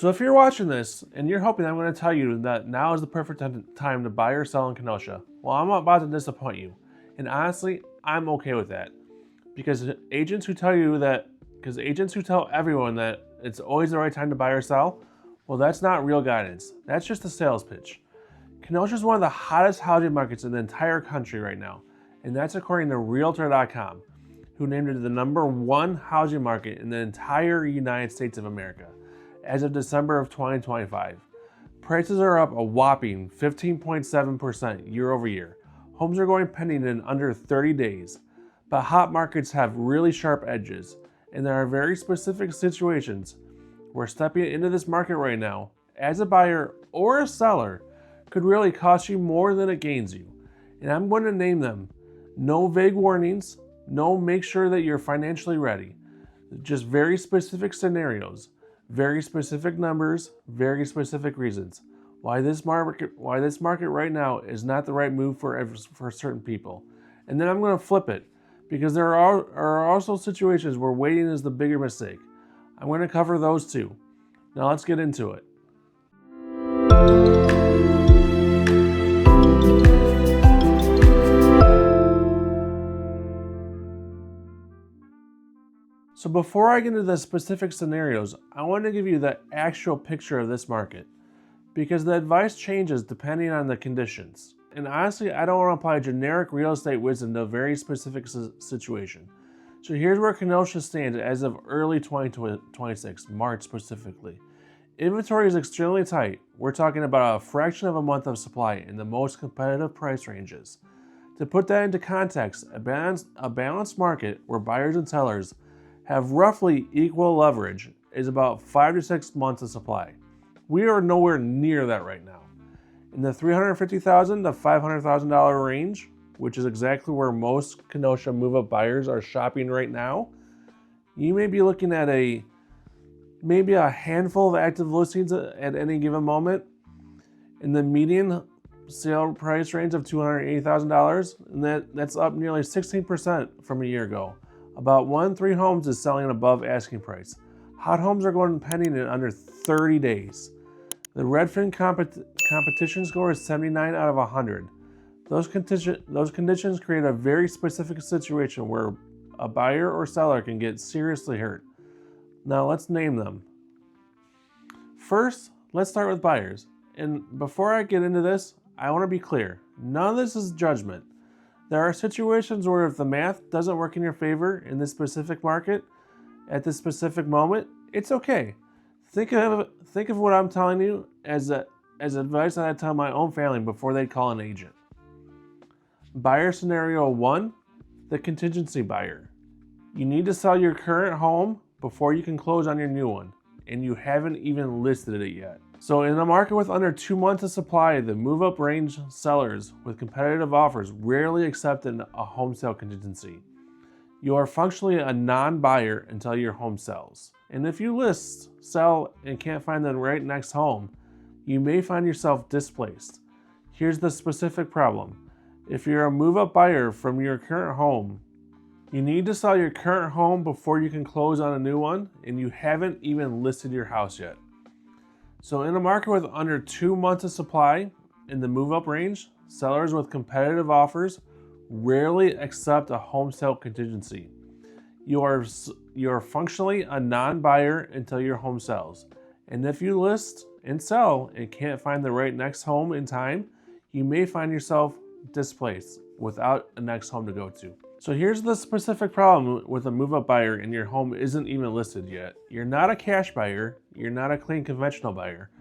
So if you're watching this and you're hoping I'm going to tell you that now is the perfect time to buy or sell in Kenosha, well, I'm about to disappoint you. And honestly, I'm okay with that. Because agents who tell everyone that it's always the right time to buy or sell, well, that's not real guidance. That's just a sales pitch. Kenosha is one of the hottest housing markets in the entire country right now, and that's according to Realtor.com, who named it the #1 housing market in the entire United States of America as of December of 2025. Prices are up a whopping 15.7% year over year. Homes are going pending in under 30 days. But hot markets have really sharp edges, and there are very specific situations where stepping into this market right now as a buyer or a seller could really cost you more than it gains you. And I'm going to name them. No vague warnings, no make sure that you're financially ready. Just very specific scenarios, very specific numbers, very specific reasons why this market right now is not the right move for certain people. And then I'm going to flip it, because there are also situations where waiting is the bigger mistake. I'm going to cover those too. Now let's get into it. So before I get into the specific scenarios, I want to give you the actual picture of this market, because the advice changes depending on the conditions. And honestly, I don't want to apply generic real estate wisdom to a very specific situation. So here's where Kenosha stands as of early 2026, March specifically. Inventory is extremely tight. We're talking about a fraction of a month of supply in the most competitive price ranges. To put that into context, a balanced market where buyers and sellers have roughly equal leverage is about 5 to 6 months of supply. We are nowhere near that right now. In the $350,000 to $500,000 range, which is exactly where most Kenosha move-up buyers are shopping right now, you may be looking at maybe a handful of active listings at any given moment. In the median sale price range of $280,000, and that's up nearly 16% from a year ago. About 1 in 3 homes is selling above asking price. Hot homes are going pending in under 30 days. The Redfin competition score is 79 out of 100. Those conditions create a very specific situation where a buyer or seller can get seriously hurt. Now let's name them. First, let's start with buyers. And before I get into this, I want to be clear. None of this is judgment. There are situations where if the math doesn't work in your favor in this specific market, at this specific moment, it's okay. Think of what I'm telling you as advice that I tell my own family before they call an agent. Buyer scenario 1, the contingency buyer. You need to sell your current home before you can close on your new one, and you haven't even listed it yet. So in a market with under 2 months of supply, the move-up range sellers with competitive offers rarely accept a home sale contingency. You are functionally a non-buyer until your home sells. And if you sell, and can't find the right next home, you may find yourself displaced. Here's the specific problem. If you're a move-up buyer from your current home, you need to sell your current home before you can close on a new one, and you haven't even listed your house yet. So in a market with under 2 months of supply in the move-up range, sellers with competitive offers rarely accept a home sale contingency. You are functionally a non-buyer until your home sells. And if you list and sell and can't find the right next home in time, you may find yourself displaced without a next home to go to. So here's the specific problem with a move-up buyer and your home isn't even listed yet. You're not a cash buyer, you're not a clean conventional buyer,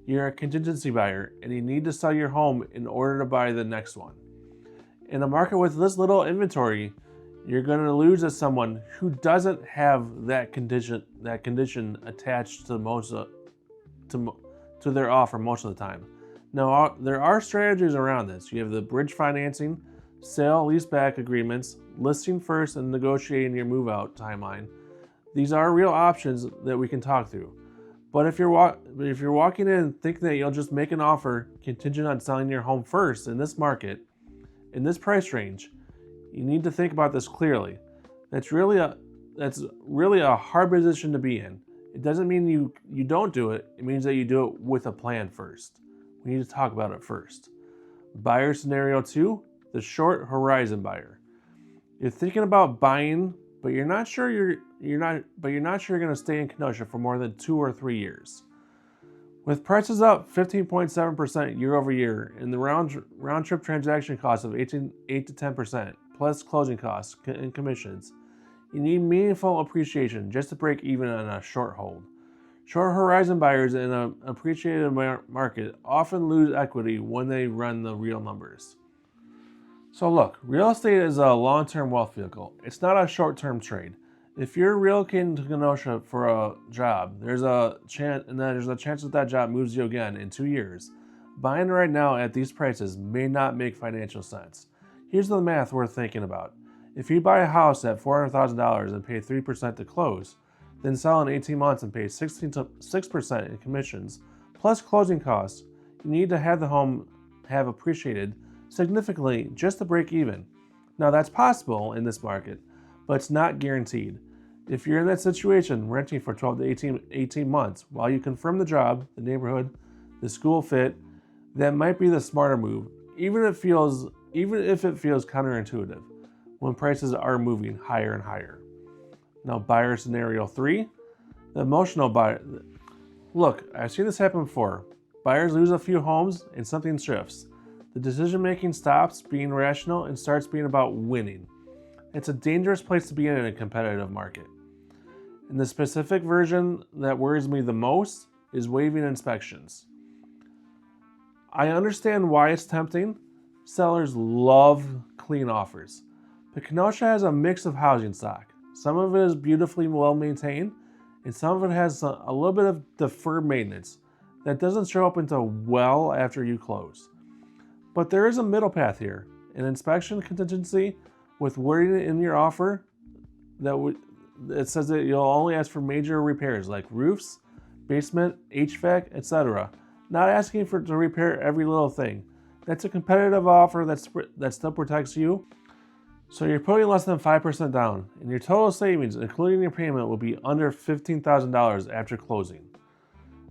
you're a contingency buyer, and you need to sell your home in order to buy the next one. In a market with this little inventory, you're going to lose to someone who doesn't have that condition attached to their offer most of the time. Now, there are strategies around this. You have the bridge financing, sale leaseback agreements, listing first, and negotiating your move-out timeline. These are real options that we can talk through. But if you're walking in thinking that you'll just make an offer contingent on selling your home first in this market, in this price range, you need to think about this clearly. That's really a hard position to be in. It doesn't mean you don't do it. It means that you do it with a plan first. We need to talk about it first. Buyer scenario 2, the short horizon buyer. You're thinking about buying, but you're not sure you're going to stay in Kenosha for more than 2 or 3 years. With prices up 15.7% year over year and the round trip transaction cost of 8 to 10%, plus closing costs and commissions, you need meaningful appreciation just to break even on a short hold. Short horizon buyers in an appreciated market often lose equity when they run the real numbers. So look, real estate is a long-term wealth vehicle. It's not a short-term trade. If you're relocating to Kenosha for a job, there's a chance that job moves you again in 2 years. Buying right now at these prices may not make financial sense. Here's the math worth thinking about. If you buy a house at $400,000 and pay 3% to close, then sell in 18 months and pay 6% in commissions, plus closing costs, you need to have the home have appreciated significantly just to break even. Now that's possible in this market, but it's not guaranteed. If you're in that situation, renting for 12 to 18 months while you confirm the job, the neighborhood, the school fit, that might be the smarter move, even if it feels counterintuitive when prices are moving higher and higher. Now, buyer scenario 3, the emotional buyer. Look, I've seen this happen before. Buyers lose a few homes and something shifts. The decision making stops being rational and starts being about winning. It's a dangerous place to be in a competitive market. And the specific version that worries me the most is waiving inspections. I understand why it's tempting. Sellers love clean offers. But Kenosha has a mix of housing stock. Some of it is beautifully well maintained, and some of it has a little bit of deferred maintenance that doesn't show up until well after you close. But there is a middle path here, an inspection contingency with wording in your offer it says that you'll only ask for major repairs like roofs, basement, HVAC, etc. Not asking to repair every little thing. That's a competitive offer that still protects you. So you're putting less than 5% down, and your total savings, including your payment, will be under $15,000 after closing.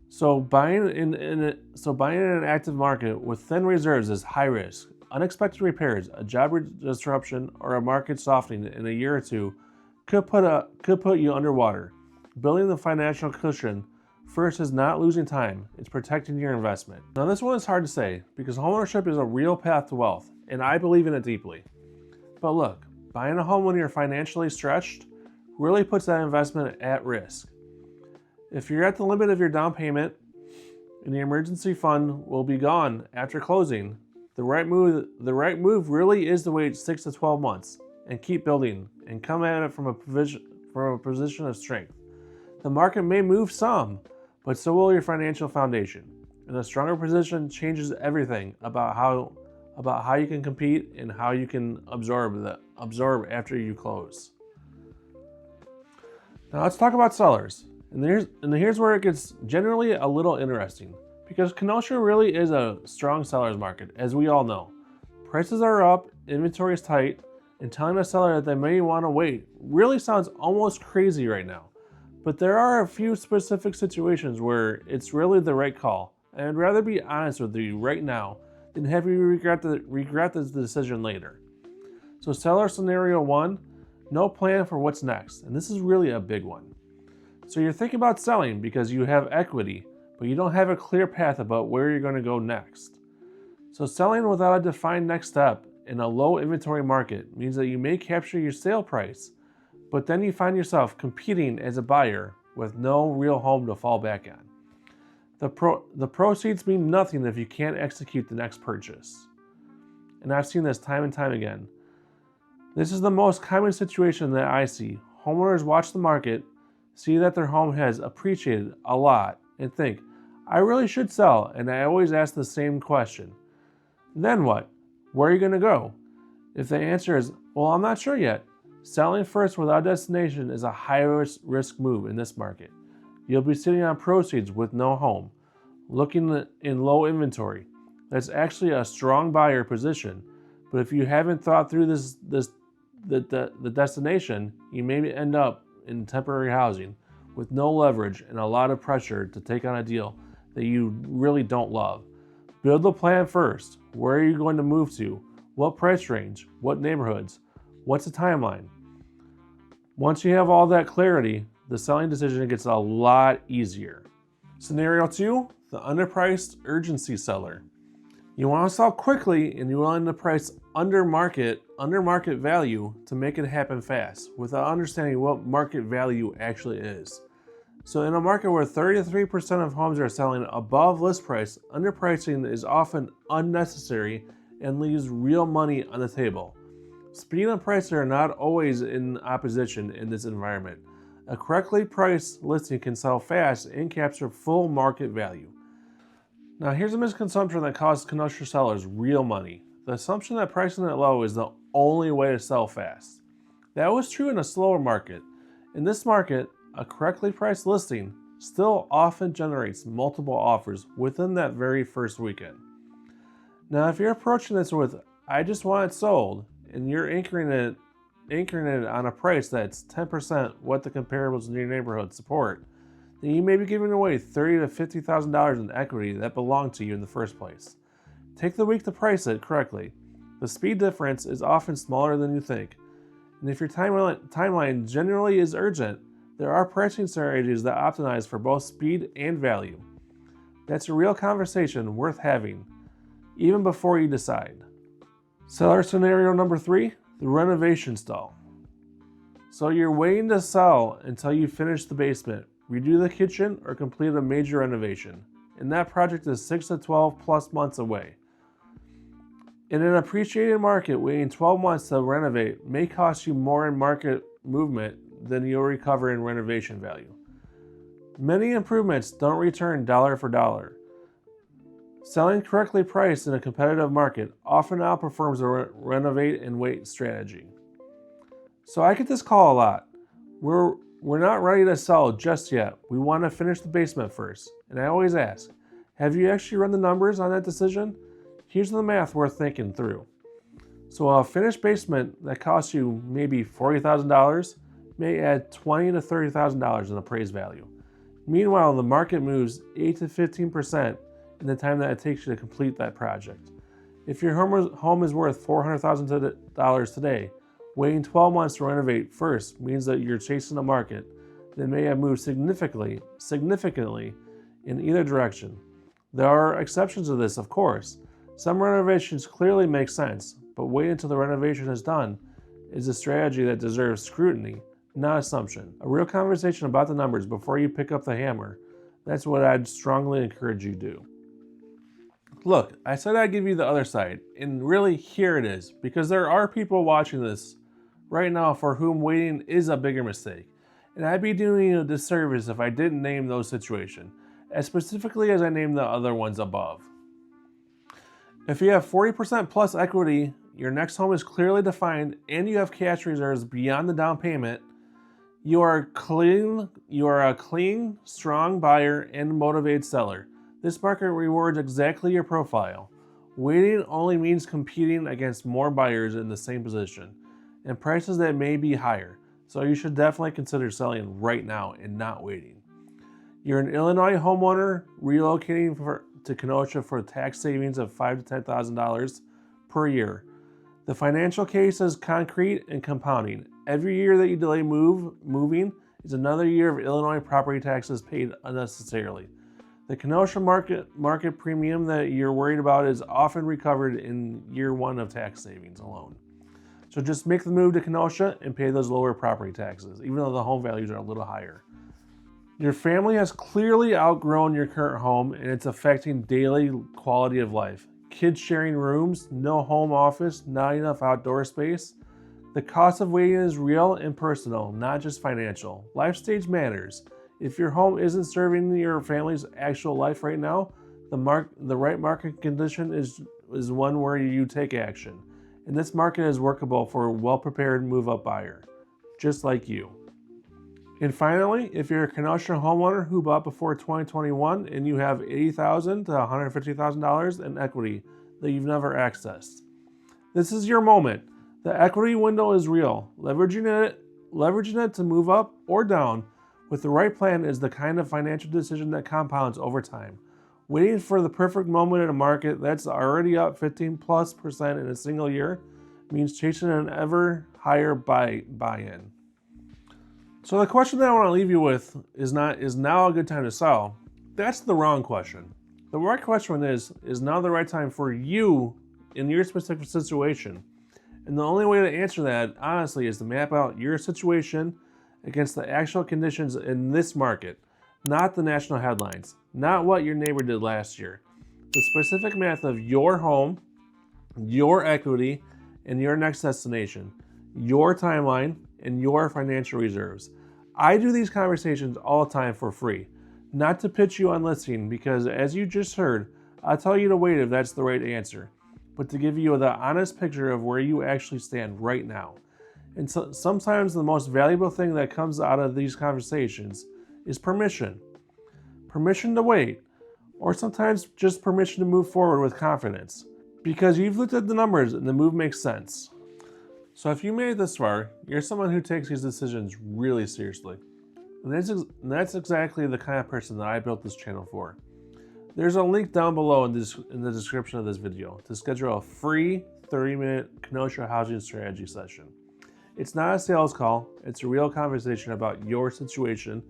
So buying in an active market with thin reserves is high risk. Unexpected repairs, a job disruption, or a market softening in a year or two could put you underwater. Building the financial cushion first is not losing time, it's protecting your investment. Now this one is hard to say because homeownership is a real path to wealth, and I believe in it deeply. But look, buying a home when you're financially stretched really puts that investment at risk. If you're at the limit of your down payment and the emergency fund will be gone after closing, the right move really is to wait 6 to 12 months and keep building and come at it from a position of strength. The market may move some, but so will your financial foundation. And a stronger position changes everything about how you can compete and how you can absorb after you close. Now let's talk about sellers. And here's where it gets generally a little interesting, because Kenosha really is a strong seller's market, as we all know. Prices are up, inventory is tight, and telling a seller that they may want to wait really sounds almost crazy right now. But there are a few specific situations where it's really the right call, and I'd rather be honest with you right now than have you regret the decision later. So seller scenario 1, no plan for what's next, and this is really a big one. So you're thinking about selling because you have equity, but you don't have a clear path about where you're going to go next. So selling without a defined next step in a low inventory market means that you may capture your sale price, but then you find yourself competing as a buyer with no real home to fall back on. The proceeds mean nothing if you can't execute the next purchase. And I've seen this time and time again. This is the most common situation that I see. Homeowners watch the market, see that their home has appreciated a lot, and think, I really should sell, and I always ask the same question. Then what? Where are you going to go? If the answer is, well, I'm not sure yet, selling first without destination is a high risk move in this market. You'll be sitting on proceeds with no home, looking in low inventory. That's actually a strong buyer position, but if you haven't thought through the destination, you may end up in temporary housing with no leverage and a lot of pressure to take on a deal that you really don't love. Build the plan first. Where are you going to move to? What price range? What neighborhoods? What's the timeline? Once you have all that clarity, the selling decision gets a lot easier. Scenario 2, the underpriced urgency seller. You want to sell quickly and you're willing to price under market value to make it happen fast without understanding what market value actually is. So in a market where 33% of homes are selling above list price, underpricing is often unnecessary and leaves real money on the table. Speed and price are not always in opposition in this environment. A correctly priced listing can sell fast and capture full market value. Now here's a misconception that costs Kenosha sellers real money. The assumption that pricing it low is the only way to sell fast. That was true in a slower market. In this market, a correctly priced listing still often generates multiple offers within that very first weekend. Now if you're approaching this with, I just want it sold, and you're anchoring it on a price that's 10% what the comparables in your neighborhood support, then you may be giving away $30,000 to $50,000 in equity that belonged to you in the first place. Take the week to price it correctly. The speed difference is often smaller than you think. And if your timeline generally is urgent, there are pricing strategies that optimize for both speed and value. That's a real conversation worth having, even before you decide. Seller scenario number 3, the renovation stall. So you're waiting to sell until you finish the basement, redo the kitchen, or complete a major renovation, and that project is 6 to 12 plus months away. In an appreciated market, waiting 12 months to renovate may cost you more in market movement than you'll recover in renovation value. Many improvements don't return dollar for dollar. Selling correctly priced in a competitive market often outperforms a renovate and wait strategy. So I get this call a lot. We're not ready to sell just yet. We want to finish the basement first. And I always ask, have you actually run the numbers on that decision? Here's the math worth thinking through. So a finished basement that costs you maybe $40,000 may add $20,000 to $30,000 in appraised value. Meanwhile, the market moves 8 to 15% in the time that it takes you to complete that project. If your home is worth $400,000 today, waiting 12 months to renovate first means that you're chasing a market that may have moved significantly in either direction. There are exceptions to this, of course. Some renovations clearly make sense, but wait until the renovation is done is a strategy that deserves scrutiny, not assumption. A real conversation about the numbers before you pick up the hammer. That's what I'd strongly encourage you to do. Look, I said I'd give you the other side, and really here it is, because there are people watching this right now for whom waiting is a bigger mistake. And I'd be doing you a disservice if I didn't name those situations, as specifically as I named the other ones above. If you have 40% plus equity, your next home is clearly defined, and you have cash reserves beyond the down payment, you are a clean, strong buyer and motivated seller. This market rewards exactly your profile. Waiting only means competing against more buyers in the same position and prices that may be higher, so you should definitely consider selling right now and not waiting. You're an Illinois homeowner relocating to Kenosha for tax savings of $5,000 to $10,000 per year. The financial case is concrete and compounding. Every year that you delay moving is another year of Illinois property taxes paid unnecessarily. The Kenosha market premium that you're worried about is often recovered in year 1 of tax savings alone. So just make the move to Kenosha and pay those lower property taxes, even though the home values are a little higher. Your family has clearly outgrown your current home and it's affecting daily quality of life. Kids sharing rooms, no home office, not enough outdoor space. The cost of waiting is real and personal, not just financial. Life stage matters. If your home isn't serving your family's actual life right now, the right market condition is one where you take action. And this market is workable for a well-prepared move-up buyer, just like you. And finally, if you're a Kenosha homeowner who bought before 2021 and you have $80,000 to $150,000 in equity that you've never accessed, this is your moment. The equity window is real. Leveraging it to move up or down With the right plan is the kind of financial decision that compounds over time. Waiting for the perfect moment in a market that's already up 15+% in a single year means chasing an ever higher buy-in. So the question that I want to leave you with is now a good time to sell? That's the wrong question. The right question is now the right time for you in your specific situation? And the only way to answer that, honestly, is to map out your situation against the actual conditions in this market, not the national headlines, not what your neighbor did last year. The specific math of your home, your equity, and your next destination, your timeline, and your financial reserves. I do these conversations all the time for free, not to pitch you on listing, because as you just heard, I'll tell you to wait if that's the right answer, but to give you the honest picture of where you actually stand right now. And so, sometimes the most valuable thing that comes out of these conversations is permission. Permission to wait, or sometimes just permission to move forward with confidence, because you've looked at the numbers and the move makes sense. So if you made it this far, you're someone who takes these decisions really seriously. And that's exactly the kind of person that I built this channel for. There's a link down below in the description of this video to schedule a free 30-minute Kenosha housing strategy session. It's not a sales call, it's a real conversation about your situation,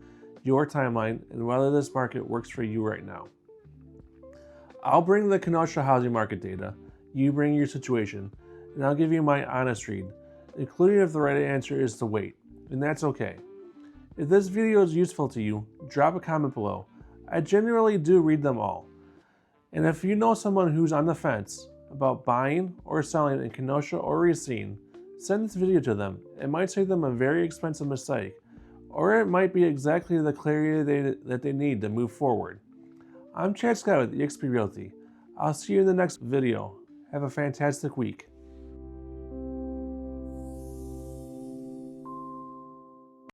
your timeline, and whether this market works for you right now. I'll bring the Kenosha housing market data, you bring your situation, and I'll give you my honest read, including if the right answer is to wait, and that's okay. If this video is useful to you, drop a comment below. I genuinely do read them all. And if you know someone who's on the fence about buying or selling in Kenosha or Racine, send this video to them. It might save them a very expensive mistake, or it might be exactly the clarity that they need to move forward. I'm Chad Scott with eXp Realty. I'll see you in the next video. Have a fantastic week.